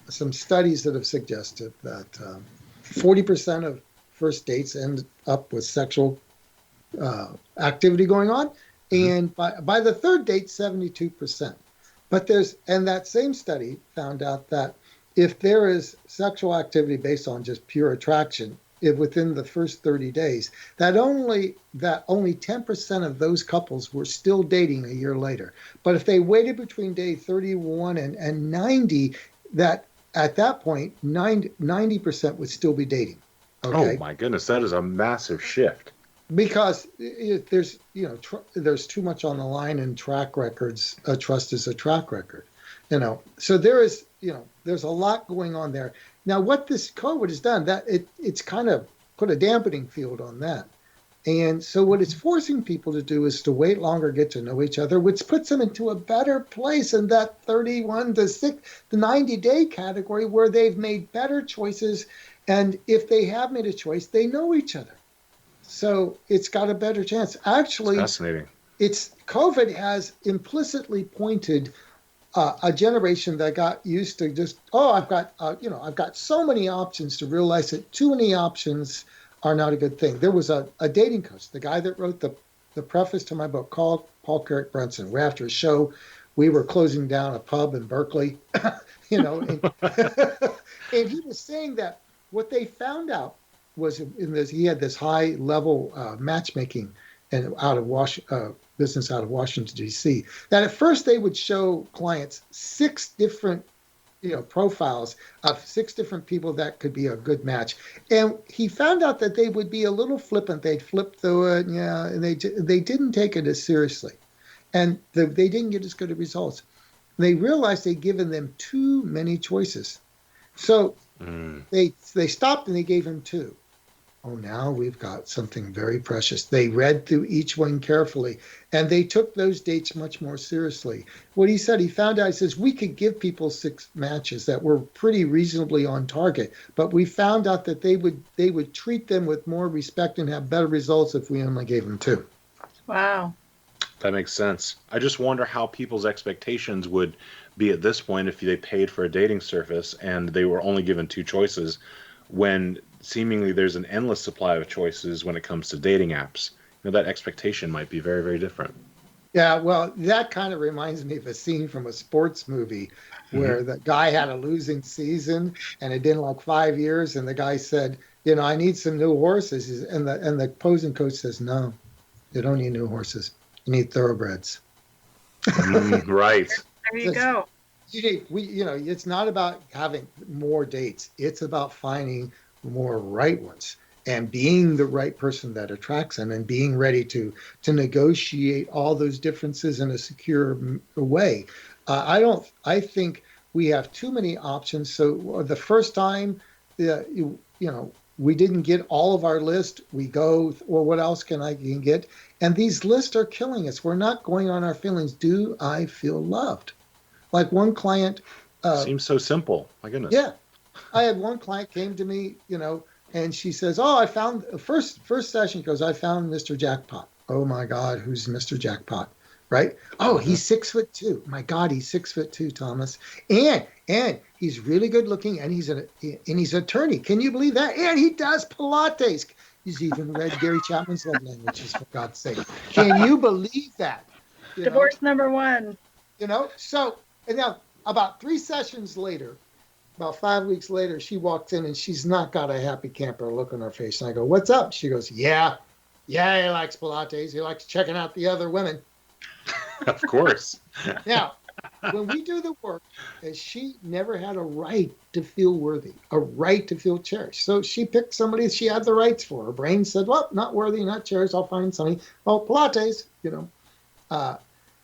Speaker 4: some studies that have suggested that 40% of first dates end up with sexual activity going on, and by the third date, 72%. But that same study found out that if there is sexual activity based on just pure attraction, if within the first 30 days, that only 10% of those couples were still dating a year later. But if they waited between day 31 and 90, that at that point, 90% would still be dating. Okay?
Speaker 2: Oh my goodness, that is a massive shift.
Speaker 4: Because there's too much on the line in track records. Trust is a track record, So there's a lot going on there. Now, what this COVID has done, that it's kind of put a dampening field on that, and so what it's forcing people to do is to wait longer, get to know each other, which puts them into a better place in that 31 to 90-day category where they've made better choices, and if they have made a choice, they know each other. So it's got a better chance. Actually,
Speaker 2: fascinating.
Speaker 4: COVID has implicitly pointed a generation that got used to just, I've got so many options to realize that too many options are not a good thing. There was a dating coach, the guy that wrote the preface to my book, called Paul Carrick Brunson. We're after a show. We were closing down a pub in Berkeley, and he was saying that what they found out was he had this high level matchmaking and business out of Washington, D.C., that at first they would show clients 6 different profiles of 6 different people that could be a good match. And he found out that they would be a little flippant. They'd flip through it, and they didn't take it as seriously. And they didn't get as good of results. They realized they'd given them too many choices. So they stopped and they gave him 2. Oh, now we've got something very precious. They read through each one carefully, and they took those dates much more seriously. What he said, he found out, he says, we could give people 6 matches that were pretty reasonably on target, but we found out that they would treat them with more respect and have better results if we only gave them 2.
Speaker 3: Wow.
Speaker 2: That makes sense. I just wonder how people's expectations would be at this point if they paid for a dating service and they were only given 2 choices, when seemingly there's an endless supply of choices when it comes to dating apps. That expectation might be very, very different.
Speaker 4: Yeah, well, that kind of reminds me of a scene from a sports movie where the guy had a losing season and it did like 5 years, and the guy said, I need some new horses. And the opposing coach says, no, you don't need new horses. You need thoroughbreds.
Speaker 2: Right.
Speaker 3: There you go.
Speaker 4: It's not about having more dates. It's about finding more right ones and being the right person that attracts them and being ready to negotiate all those differences in a secure way. I think we have too many options. So the first time, we didn't get all of our list, we go, well, what else can I get? And these lists are killing us. We're not going on our feelings. Do I feel loved? Like one client.
Speaker 2: Seems so simple. My goodness.
Speaker 4: Yeah. I had one client came to me, and she says, "Oh, I found first session." Goes, "I found Mr. Jackpot." Oh my God, who's Mr. Jackpot? Right? Oh,
Speaker 2: Mhm.
Speaker 4: he's 6'2". My God, he's 6'2", Thomas, and he's really good looking, and he's an attorney. Can you believe that? And he does Pilates. He's even read Gary Chapman's Love Languages, for God's sake. Can you believe that? You know,
Speaker 3: Divorce number one.
Speaker 4: So, and now about 3 sessions later, about 5 weeks later, she walks in and she's not got a happy camper look on her face. And I go, "What's up?" She goes, "Yeah, he likes Pilates. He likes checking out the other women."
Speaker 2: Of course.
Speaker 4: Now, when we do the work, she never had a right to feel worthy, a right to feel cherished. So she picked somebody she had the rights for. Her brain said, "Well, not worthy, not cherished. I'll find somebody." Well, Pilates. Uh,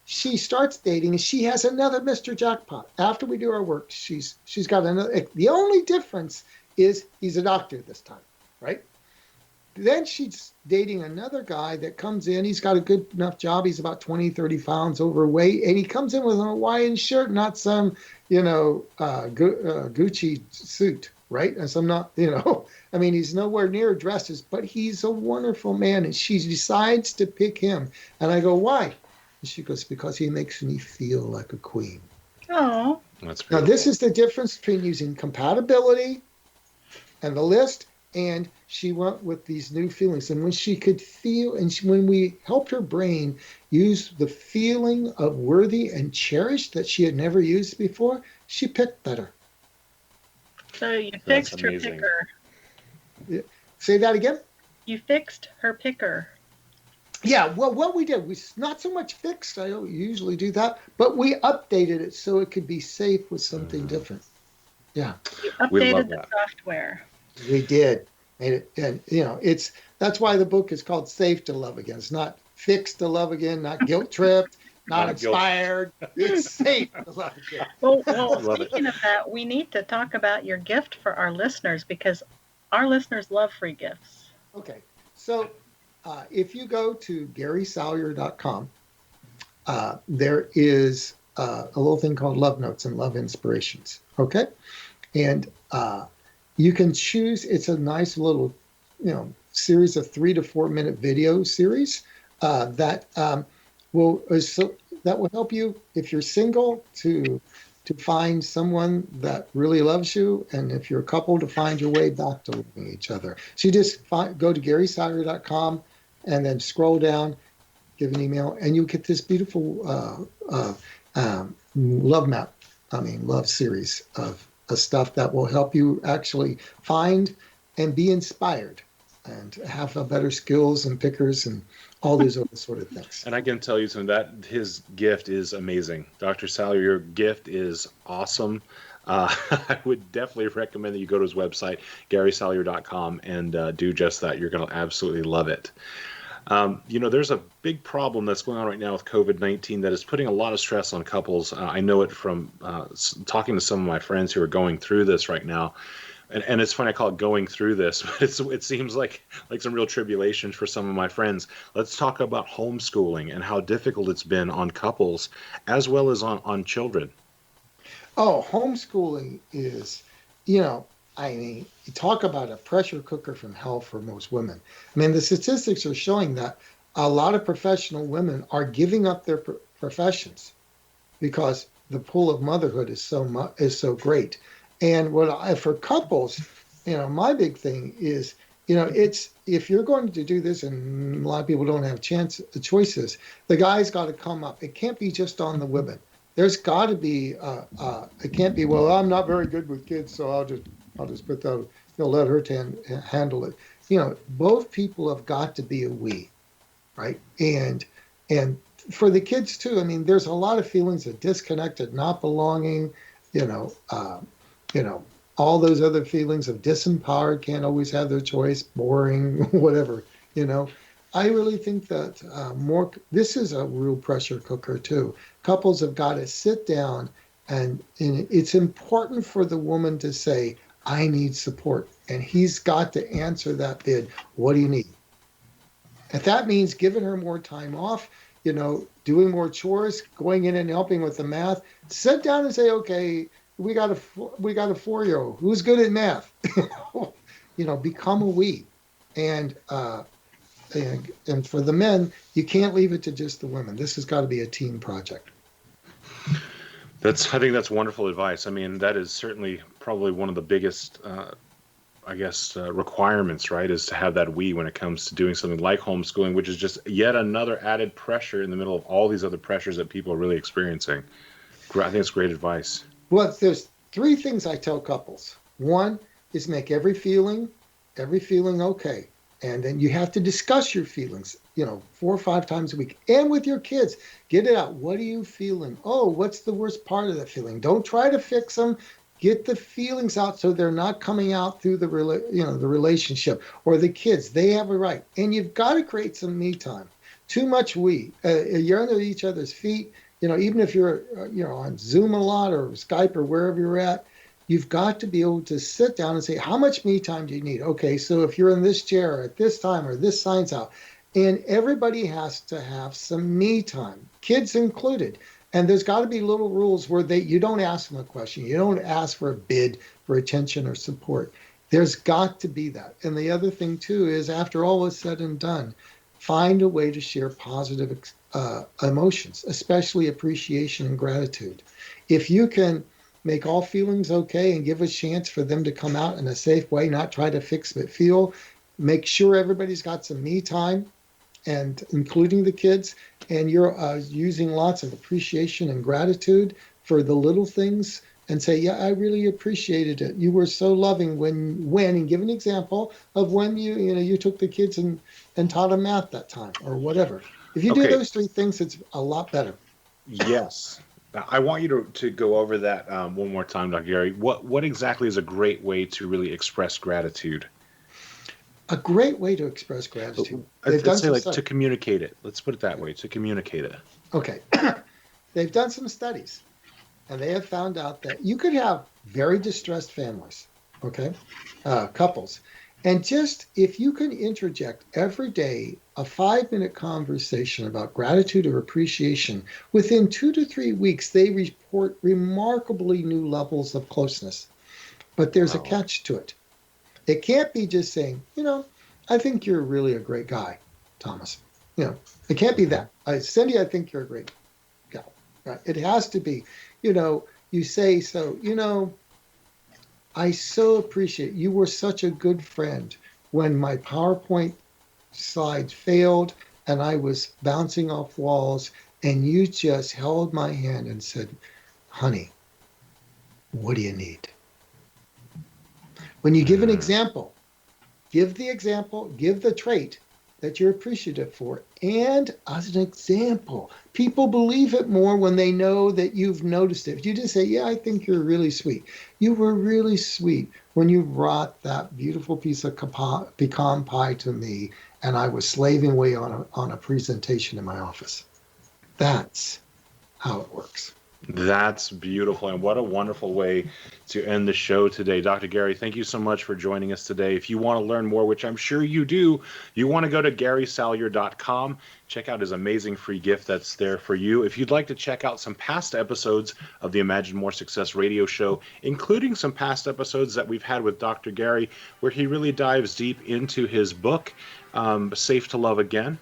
Speaker 4: she starts dating and she has another Mr. Jackpot. After we do our work, she's got another. The only difference is he's a doctor this time, right? Then she's dating another guy that comes in. He's got a good enough job. He's about 20, 30 pounds overweight. And he comes in with a Hawaiian shirt, not some, Gucci suit, right? And some not, I mean, he's nowhere near dresses, but he's a wonderful man. And she decides to pick him. And I go, "Why?" And she goes, "Because he makes me feel like a queen."
Speaker 3: Oh,
Speaker 2: That's
Speaker 4: Now,
Speaker 2: beautiful.
Speaker 4: this is the difference between using compatibility and the list, and she went with these new feelings. And when she could feel, when we helped her brain use the feeling of worthy and cherished that she had never used before, she picked better.
Speaker 3: so you
Speaker 2: That's
Speaker 3: fixed her
Speaker 2: amazing.
Speaker 3: picker.
Speaker 4: Say that again?
Speaker 3: You fixed her picker.
Speaker 4: Yeah, well, what we did was not so much fixed. I don't usually do that, but we updated it so it could be safe with something different. Yeah.
Speaker 3: You
Speaker 2: We love
Speaker 3: updated the
Speaker 2: that.
Speaker 3: software.
Speaker 4: We did. Made it, and that's why the book is called Safe to Love Again. It's not fixed to love again, not guilt tripped, not
Speaker 2: Not guilt.
Speaker 4: inspired. It's safe to love again.
Speaker 3: Well,
Speaker 2: I love it.
Speaker 3: speaking of that, we need to talk about your gift for our listeners because our listeners love free gifts.
Speaker 4: Okay, so if you go to GarySalyer.com, there is a little thing called Love Notes and Love Inspirations. Okay, and you can choose. It's a nice little, series of 3 to 4 minute video series that will help you if you're single to find someone that really loves you, and if you're a couple, to find your way back to loving each other. So you just go to GarySalyer.com and then scroll down, give an email, and you get this beautiful love series of stuff that will help you actually find and be inspired and have better skills and pickers and all those other sort of things.
Speaker 2: And I can tell you something, that his gift is amazing. Dr. Salyer, your gift is awesome. I would definitely recommend that you go to his website, GarySalyer.com, and do just that. You're going to absolutely love it. There's a big problem that's going on right now with COVID-19 that is putting a lot of stress on couples. I know it from talking to some of my friends who are going through this right now. And it's funny, I call it going through this, but it seems like some real tribulations for some of my friends. Let's talk about homeschooling and how difficult it's been on couples as well as on children.
Speaker 4: Oh, homeschooling is, you talk about a pressure cooker from hell for most women. I mean, the statistics are showing that a lot of professional women are giving up their professions because the pull of motherhood is so great. And for couples, my big thing is, it's if you're going to do this, and a lot of people don't have choices, the guy's got to come up. It can't be just on the women. There's got to be. It can't be. Well, I'm not very good with kids, so I'll just put that. Let her handle it. Both people have got to be a we, right? And for the kids too. I mean, there's a lot of feelings of disconnected, not belonging. All those other feelings of disempowered, can't always have their choice, boring, whatever. I really think that this is a real pressure cooker too. Couples have got to sit down, and it's important for the woman to say, "I need support," and he's got to answer that bid. What do you need? If that means giving her more time off, doing more chores, going in and helping with the math, sit down and say, "Okay, we got a 4-year-old who's good at math." become a we. And, and for the men, you can't leave it to just the women. This has got to be a team project.
Speaker 2: I think that's wonderful advice. I mean, that is certainly probably one of the biggest, requirements, right? Is to have that we when it comes to doing something like homeschooling, which is just yet another added pressure in the middle of all these other pressures that people are really experiencing. I think it's great advice.
Speaker 4: Well, there's three things I tell couples. One is make every feeling okay. And then you have to discuss your feelings, 4 or 5 times a week. And with your kids, get it out. What are you feeling? Oh, what's the worst part of that feeling? Don't try to fix them. Get the feelings out so they're not coming out through the relationship or the kids. They have a right. And you've got to create some me time. Too much you're under each other's feet. Even if you're, on Zoom a lot or Skype or wherever you're at, you've got to be able to sit down and say, how much me time do you need? Okay, so if you're in this chair at this time or this sign's out, and everybody has to have some me time, kids included. And there's got to be little rules where you don't ask them a question. You don't ask for a bid for attention or support. There's got to be that. And the other thing, too, is after all is said and done, find a way to share positive emotions, especially appreciation and gratitude. If you can make all feelings okay and give a chance for them to come out in a safe way, not try to fix but feel, make sure everybody's got some me time, and including the kids, and you're using lots of appreciation and gratitude for the little things, and say, yeah, I really appreciated it. You were so loving when and give an example of when you took the kids and taught them math that time or whatever. If you do those 3 things, it's a lot better.
Speaker 2: Yes. I want you to go over that one more time, Dr. Gary. What exactly is a great way to really express gratitude?
Speaker 4: A great way to express gratitude.
Speaker 2: Let's say to communicate it. Let's put it that way, to communicate it. Okay.
Speaker 4: They've done some studies, and they have found out that you could have very distressed families, couples. And just if you can interject every day a 5-minute conversation about gratitude or appreciation, within 2 to 3 weeks, they report remarkably new levels of closeness. But there's a catch to it. It can't be just saying, I think you're really a great guy, Thomas. It can't be that. Cindy, I think you're a great guy. Right? It has to be, you say, so, I so appreciate you were such a good friend when my PowerPoint slide failed and I was bouncing off walls and you just held my hand and said, honey, what do you need? When you give an example, give the trait that you're appreciative for. And as an example, people believe it more when they know that you've noticed it. If you just say, yeah, I think you're really sweet. You were really sweet when you brought that beautiful piece of pecan pie to me and I was slaving away on a presentation in my office. That's how it works.
Speaker 2: That's beautiful, and what a wonderful way to end the show today. Dr. Gary, thank you so much for joining us today. If you want to learn more, which I'm sure you do, you want to go to GarySalyer.com. Check out his amazing free gift that's there for you. If you'd like to check out some past episodes of the Imagine More Success radio show, including some past episodes that we've had with Dr. Gary, where he really dives deep into his book, Safe to Love Again,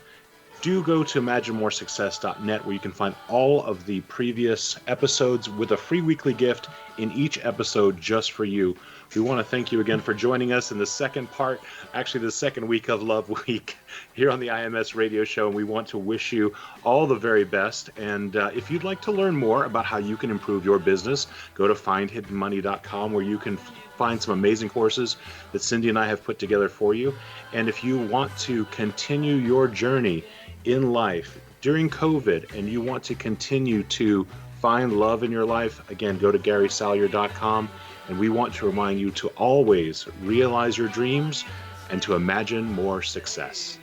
Speaker 2: do go to imaginemoresuccess.net, where you can find all of the previous episodes with a free weekly gift in each episode just for you. We want to thank you again for joining us in the second part, actually the second week of Love Week here on the IMS radio show. And we want to wish you all the very best. And if you'd like to learn more about how you can improve your business, go to findhiddenmoney.com, where you can find some amazing courses that Cindy and I have put together for you. And if you want to continue your journey in life during COVID and you want to continue to find love in your life, again, go to GarySalyer.com. And we want to remind you to always realize your dreams and to imagine more success.